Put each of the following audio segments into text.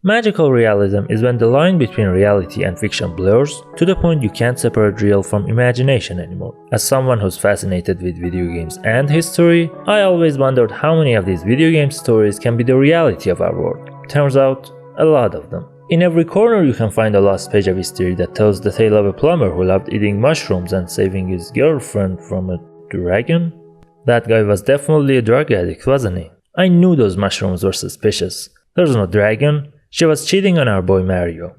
Magical realism is when the line between reality and fiction blurs to the point you can't separate real from imagination anymore. As someone who's fascinated with video games and history, I always wondered how many of these video game stories can be the reality of our world. Turns out, a lot of them. In every corner you can find a lost page of history that tells the tale of a plumber who loved eating mushrooms and saving his girlfriend from a dragon. That guy was definitely a drug addict, wasn't he? I knew those mushrooms were suspicious. There's no dragon. She was cheating on our boy Mario.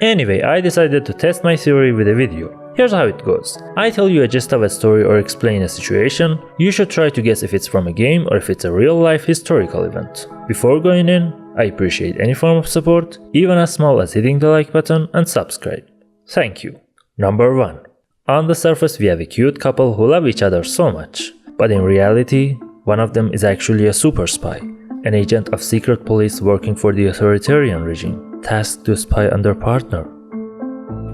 Anyway, I decided to test my theory with a video. Here's how it goes. I tell you a gist of a story or explain a situation. You should try to guess if it's from a game or if it's a real-life historical event. Before going in, I appreciate any form of support, even as small as hitting the like button and subscribe. Thank you. Number 1. On the surface we have a cute couple who love each other so much. But in reality, one of them is actually a super spy. An agent of secret police working for the authoritarian regime, tasked to spy on their partner.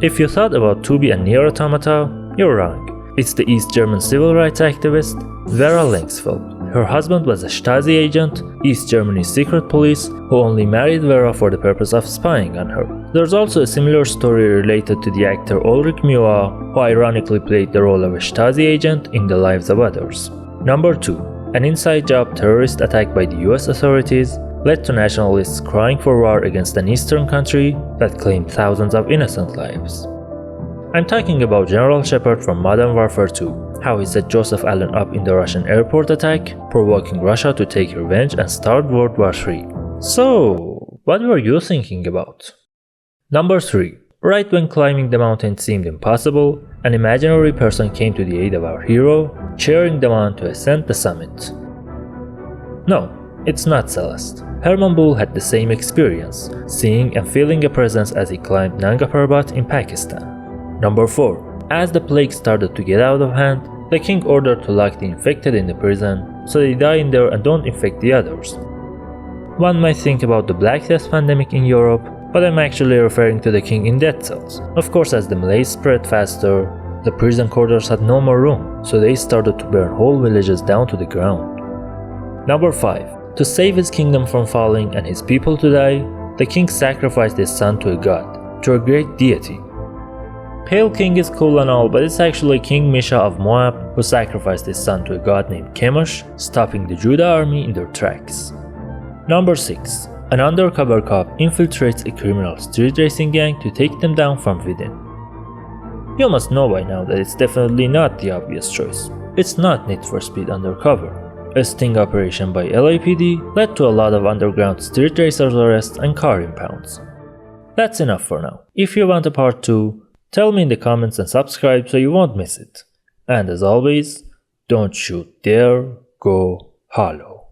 If you thought about Tubi and Nier Automata, you're wrong. It's the East German civil rights activist Vera Lengsfeld. Her husband was a Stasi agent, East Germany's secret police, who only married Vera for the purpose of spying on her. There's also a similar story related to the actor Ulrich Muah, who ironically played the role of a Stasi agent in The Lives of Others. Number 2. An inside job terrorist attack by the US authorities led to nationalists crying for war against an eastern country that claimed thousands of innocent lives. I'm talking about General Shepard from Modern Warfare 2, how he set Joseph Allen up in the Russian airport attack, provoking Russia to take revenge and start World War III. So, what were you thinking about? Number 3. Right when climbing the mountain seemed impossible, an imaginary person came to the aid of our hero, cheering them on to ascend the summit. No, it's not Celeste. Herman Bull had the same experience, seeing and feeling a presence as he climbed Nanga Parbat in Pakistan. Number 4. As the plague started to get out of hand, the king ordered to lock the infected in the prison so they die in there and don't infect the others. One might think about the Black Death pandemic in Europe, but I'm actually referring to the king in death cells. Of course, as the malaise spread faster, the prison quarters had no more room, so they started to burn whole villages down to the ground. Number 5. To save his kingdom from falling and his people to die, the king sacrificed his son to a god, to a great deity. Pale King is cool and all, but it's actually King Misha of Moab who sacrificed his son to a god named Chemosh, stopping the Judah army in their tracks. Number 6. An undercover cop infiltrates a criminal street racing gang to take them down from within. You must know by now that it's definitely not the obvious choice. It's not Need for Speed Undercover. A sting operation by LAPD led to a lot of underground street racers arrests and car impounds. That's enough for now. If you want a part 2, tell me in the comments and subscribe so you won't miss it. And as always, don't shoot, dare, go hollow.